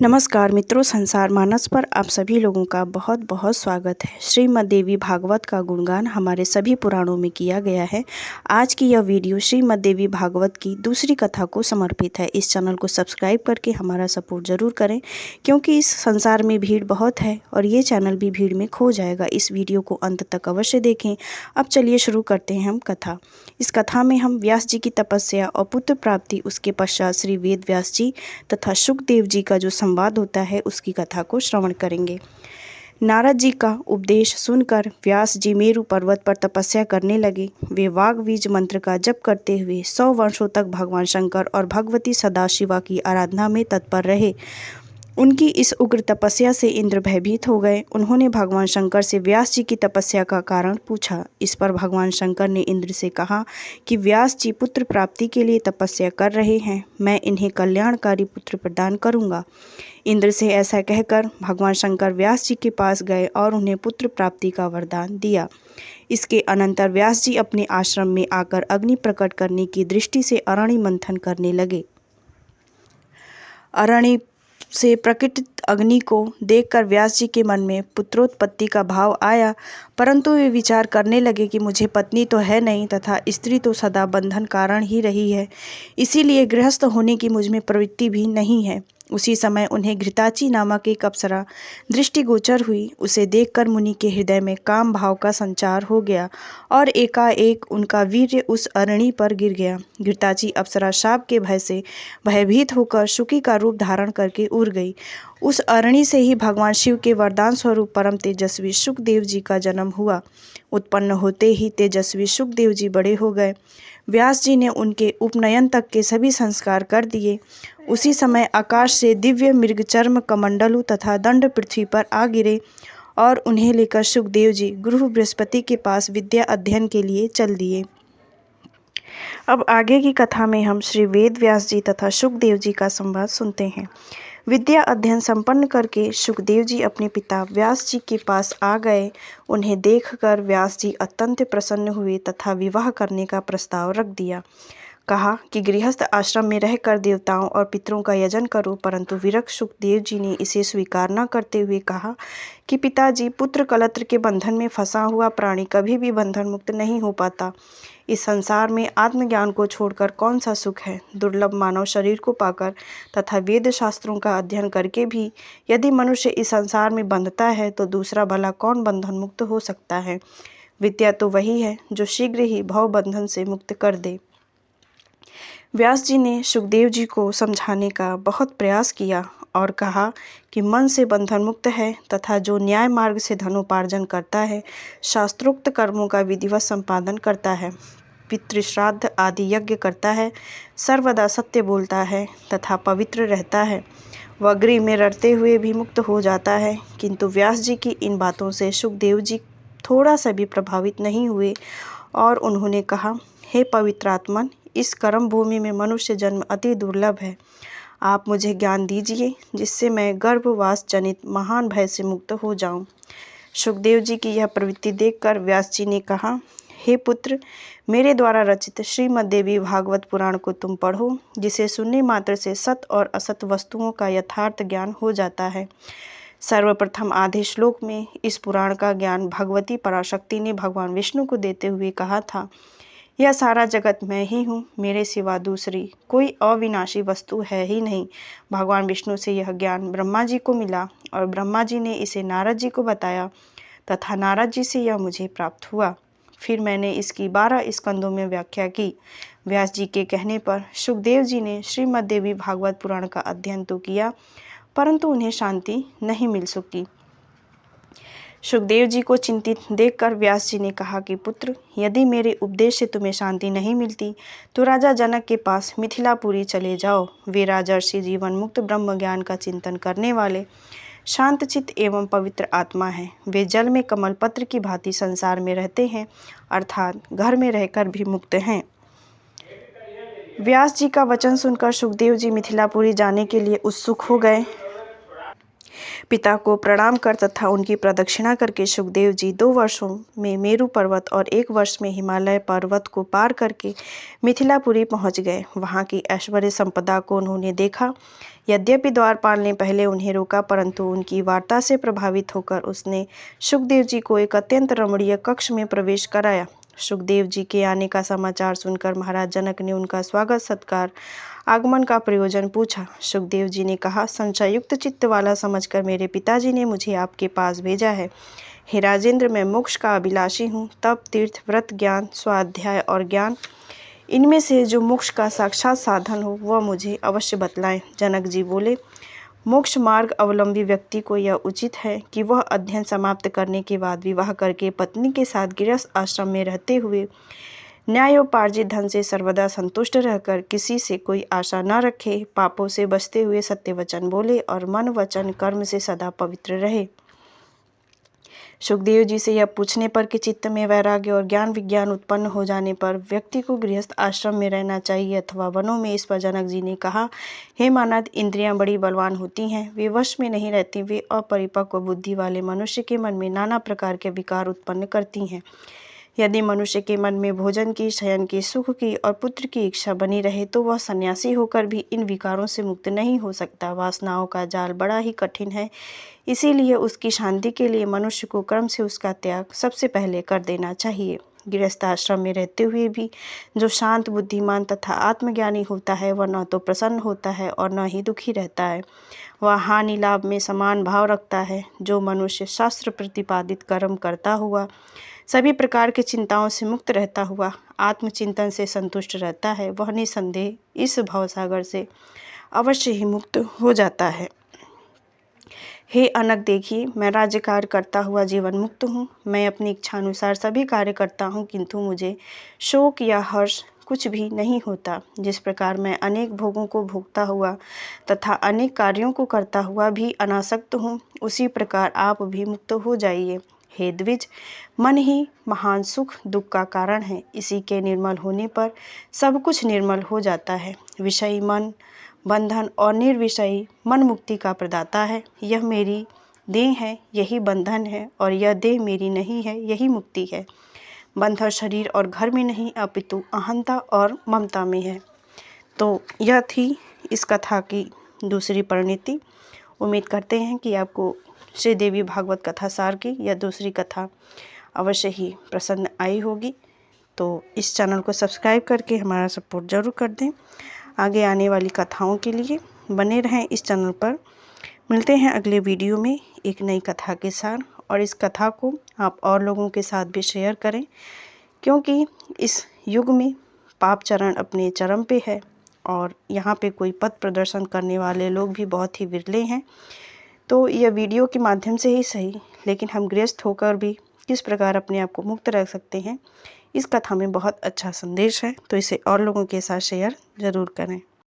नमस्कार मित्रों, संसार मानस पर आप सभी लोगों का बहुत बहुत स्वागत है। श्रीमद् देवी भागवत का गुणगान हमारे सभी पुराणों में किया गया है। आज की यह वीडियो श्रीमद् देवी भागवत की दूसरी कथा को समर्पित है। इस चैनल को सब्सक्राइब करके हमारा सपोर्ट जरूर करें, क्योंकि इस संसार में भीड़ बहुत है और ये चैनल भी भीड़ में खो जाएगा। इस वीडियो को अंत तक अवश्य देखें। अब चलिए शुरू करते हैं हम कथा। इस कथा में हम व्यास जी की तपस्या और पुत्र प्राप्ति, उसके पश्चात श्री वेद व्यास जी तथा सुखदेव जी का जो संवाद होता है उसकी कथा को श्रवण करेंगे। नारद जी का उपदेश सुनकर व्यास जी मेरु पर्वत पर तपस्या करने लगे। वे वाग्बीज मंत्र का जप करते हुए 100 वर्षों तक भगवान शंकर और भगवती सदाशिवा की आराधना में तत्पर रहे। उनकी इस उग्र तपस्या से इंद्र भयभीत हो गए। उन्होंने भगवान शंकर से व्यास जी की तपस्या का कारण पूछा। इस पर भगवान शंकर ने इंद्र से कहा कि व्यास जी पुत्र प्राप्ति के लिए तपस्या कर रहे हैं, मैं इन्हें कल्याणकारी पुत्र प्रदान करूंगा। इंद्र से ऐसा कहकर भगवान शंकर व्यास जी के पास गए और उन्हें पुत्र प्राप्ति का वरदान दिया। इसके अनंतर व्यास जी अपने आश्रम में आकर अग्नि प्रकट करने की दृष्टि से अरणि मंथन करने लगे। अरणि से प्रकटित अग्नि को देखकर व्यास जी के मन में पुत्रोत्पत्ति का भाव आया, परंतु वे विचार करने लगे कि मुझे पत्नी तो है नहीं तथा स्त्री तो सदा बंधन कारण ही रही है, इसीलिए गृहस्थ होने की मुझ में प्रवृत्ति भी नहीं है। उसी समय उन्हें घृताची नामक एक अप्सरा दृष्टिगोचर हुई। उसे देखकर मुनि के हृदय में काम भाव का संचार हो गया और एकाएक उनका वीर्य उस अरणि पर गिर गया। घृताची अप्सरा शाप के भय से भयभीत होकर शुकी का रूप धारण करके उड़ गई। उस अरणि से ही भगवान शिव के वरदान स्वरूप परम तेजस्वी सुखदेव जी का जन्म हुआ। उत्पन्न होते ही तेजस्वी सुखदेव जी बड़े हो गए। व्यास जी ने उनके उपनयन तक के सभी संस्कार कर दिए। उसी समय आकाश से दिव्य मृगचर्म कमंडलु तथा दंड पृथ्वी पर आ गिरे और उन्हें लेकर सुखदेव जी गुरु बृहस्पति के पास विद्या अध्ययन के लिए चल दिए। अब आगे की कथा में हम श्री वेद व्यास जी तथा सुखदेव जी का संवाद सुनते हैं। विद्या अध्ययन संपन्न करके सुखदेव जी अपने पिता व्यास जी के पास आ गए। उन्हें देखकर व्यास जी अत्यंत प्रसन्न हुए तथा विवाह करने का प्रस्ताव रख दिया। कहा कि गृहस्थ आश्रम में रहकर देवताओं और पितरों का यजन करो, परंतु विरक्त सुखदेव जी ने इसे स्वीकार न करते हुए कहा कि पिताजी, पुत्र कलत्र के बंधन में फंसा हुआ प्राणी कभी भी बंधन मुक्त नहीं हो पाता। इस संसार में आत्मज्ञान को छोड़कर कौन सा सुख है। दुर्लभ मानव शरीर को पाकर तथा वेद शास्त्रों का अध्ययन करके भी यदि मनुष्य इस संसार में बंधता है तो दूसरा भला कौन बंधन मुक्त हो सकता है। विद्या तो वही है जो शीघ्र ही भव बंधन से मुक्त कर दे। व्यास जी ने सुखदेव जी को समझाने का बहुत प्रयास किया और कहा कि मन से बंधन मुक्त है तथा जो न्याय मार्ग से धनोपार्जन करता है, शास्त्रोक्त कर्मों का विधिवत संपादन करता है, पितृश्राद्ध आदि यज्ञ करता है, सर्वदा सत्य बोलता है तथा पवित्र रहता है, वह गृह में रटते हुए भी मुक्त हो जाता है। किंतु व्यास जी की इन बातों से सुखदेव जी थोड़ा सा भी प्रभावित नहीं हुए और उन्होंने कहा, हे पवित्रात्मन, इस कर्म भूमि में मनुष्य जन्म अति दुर्लभ है। आप मुझे ज्ञान दीजिए जिससे मैं गर्भवास जनित महान भय से मुक्त हो जाऊं। सुखदेव जी की यह प्रवृत्ति देखकर व्यास जी ने कहा, हे पुत्र, मेरे द्वारा रचित श्रीमद् देवी भागवत पुराण को तुम पढ़ो, जिसे सुनने मात्र से सत और असत वस्तुओं का यथार्थ ज्ञान हो जाता है। सर्वप्रथम आधे श्लोक में इस पुराण का ज्ञान भगवती पराशक्ति ने भगवान विष्णु को देते हुए कहा था, यह सारा जगत मैं ही हूँ, मेरे सिवा दूसरी कोई अविनाशी वस्तु है ही नहीं। भगवान विष्णु से यह ज्ञान ब्रह्मा जी को मिला और ब्रह्मा जी ने इसे नारद जी को बताया तथा नारद जी से यह मुझे प्राप्त हुआ। फिर मैंने इसकी 12 स्कंदों में व्याख्या की। व्यास जी के कहने पर सुखदेव जी ने श्रीमद् देवी भागवत पुराण का अध्ययन तो किया, परंतु उन्हें शांति नहीं मिल सकी। सुखदेव जी को चिंतित देखकर व्यास जी ने कहा कि पुत्र, यदि मेरे उपदेश से तुम्हें शांति नहीं मिलती तो राजा जनक के पास मिथिलापुरी चले जाओ। वे राजर्षि जीवन मुक्त ब्रह्म ज्ञान का चिंतन करने वाले शांत चित्त एवं पवित्र आत्मा है। वे जल में कमल पत्र की भांति संसार में रहते हैं, अर्थात घर में रहकर भी मुक्त हैं। व्यास जी का वचन सुनकर सुखदेव जी मिथिलापुरी जाने के लिए उत्सुक हो गए। पिता को प्रणाम कर तथा उनकी प्रदक्षिणा करके सुखदेव जी 2 वर्षों में मेरु पर्वत और 1 वर्ष में हिमालय पर्वत को पार करके मिथिलापुरी पहुंच गए। वहां की ऐश्वर्य संपदा को उन्होंने देखा। यद्यपि द्वारपाल ने पहले उन्हें रोका, परंतु उनकी वार्ता से प्रभावित होकर उसने सुखदेव जी को एक अत्यंत रमणीय कक्ष में प्रवेश कराया। सुखदेव जी के आने का समाचार सुनकर महाराज जनक ने उनका स्वागत सत्कार आगमन का प्रयोजन पूछा। सुखदेव जी ने कहा, संशयुक्त चित्त वाला समझकर मेरे पिताजी ने मुझे आपके पास भेजा है। हे राजेंद्र, मैं मोक्ष का अभिलाषी हूँ। तप, तीर्थ, व्रत, ज्ञान, स्वाध्याय और ज्ञान, इनमें से जो मोक्ष का साक्षात साधन हो वह मुझे अवश्य बतलाएं। जनक जी बोले, मोक्ष मार्ग अवलंबी व्यक्ति को यह उचित है कि वह अध्ययन समाप्त करने के बाद विवाह करके पत्नी के साथ गृहस्थ आश्रम में रहते हुए न्यायोपार्जित धन से सर्वदा संतुष्ट रहकर किसी से कोई आशा न रखे, पापों से बचते हुए सत्य वचन बोले और मन वचन कर्म से सदा पवित्र रहे। सुखदेव जी से यह पूछने पर कि चित्त में वैराग्य और ज्ञान विज्ञान उत्पन्न हो जाने पर व्यक्ति को गृहस्थ आश्रम में रहना चाहिए अथवा वनों में, इस पर जनक जी ने कहा, हे मानद, इंद्रियां बड़ी बलवान होती हैं, वे वश में नहीं रहती। वे अपरिपक्व बुद्धि वाले मनुष्य के मन में नाना प्रकार के विकार उत्पन्न करती हैं। यदि मनुष्य के मन में भोजन की, शयन की, सुख की और पुत्र की इच्छा बनी रहे तो वह सन्यासी होकर भी इन विकारों से मुक्त नहीं हो सकता। वासनाओं का जाल बड़ा ही कठिन है, इसीलिए उसकी शांति के लिए मनुष्य को कर्म से उसका त्याग सबसे पहले कर देना चाहिए। गृहस्थ आश्रम में रहते हुए भी जो शांत, बुद्धिमान तथा आत्मज्ञानी होता है वह न तो प्रसन्न होता है और न ही दुखी रहता है। वह हानि लाभ में समान भाव रखता है। जो मनुष्य शास्त्र प्रतिपादित कर्म करता हुआ सभी प्रकार की चिंताओं से मुक्त रहता हुआ आत्मचिंतन से संतुष्ट रहता है, वह निसंदेह इस भवसागर से अवश्य ही मुक्त हो जाता है। हे अनक, देखिए, मैं राज्य कार्य करता हुआ जीवन मुक्त हूँ। मैं अपनी इच्छानुसार सभी कार्य करता हूँ, किंतु मुझे शोक या हर्ष कुछ भी नहीं होता। जिस प्रकार मैं अनेक भोगों को भोगता हुआ तथा अनेक कार्यों को करता हुआ भी अनासक्त हूँ, उसी प्रकार आप भी मुक्त हो जाइए। हे द्विज, मन ही महान सुख दुख का कारण है। इसी के निर्मल होने पर सब कुछ निर्मल हो जाता है। विषयी मन बंधन और निर्विषयी मन मुक्ति का प्रदाता है। यह मेरी देह है, यही बंधन है, और यह देह मेरी नहीं है, यही मुक्ति है। बंधन शरीर और घर में नहीं, अपितु अहंता और ममता में है। तो यह थी इस कथा की दूसरी परिणति। उम्मीद करते हैं कि आपको श्री देवी भागवत कथा सार की यह दूसरी कथा अवश्य ही पसंद आई होगी। तो इस चैनल को सब्सक्राइब करके हमारा सपोर्ट ज़रूर कर दें। आगे आने वाली कथाओं के लिए बने रहें इस चैनल पर। मिलते हैं अगले वीडियो में एक नई कथा के साथ, और इस कथा को आप और लोगों के साथ भी शेयर करें, क्योंकि इस युग में पाप चरण अपने चरम पे है और यहाँ पे कोई पथ प्रदर्शन करने वाले लोग भी बहुत ही विरले हैं। तो यह वीडियो के माध्यम से ही सही, लेकिन हम गृहस्थ होकर भी किस प्रकार अपने आप को मुक्त रख सकते हैं, इस कथा में बहुत अच्छा संदेश है। तो इसे और लोगों के साथ शेयर ज़रूर करें।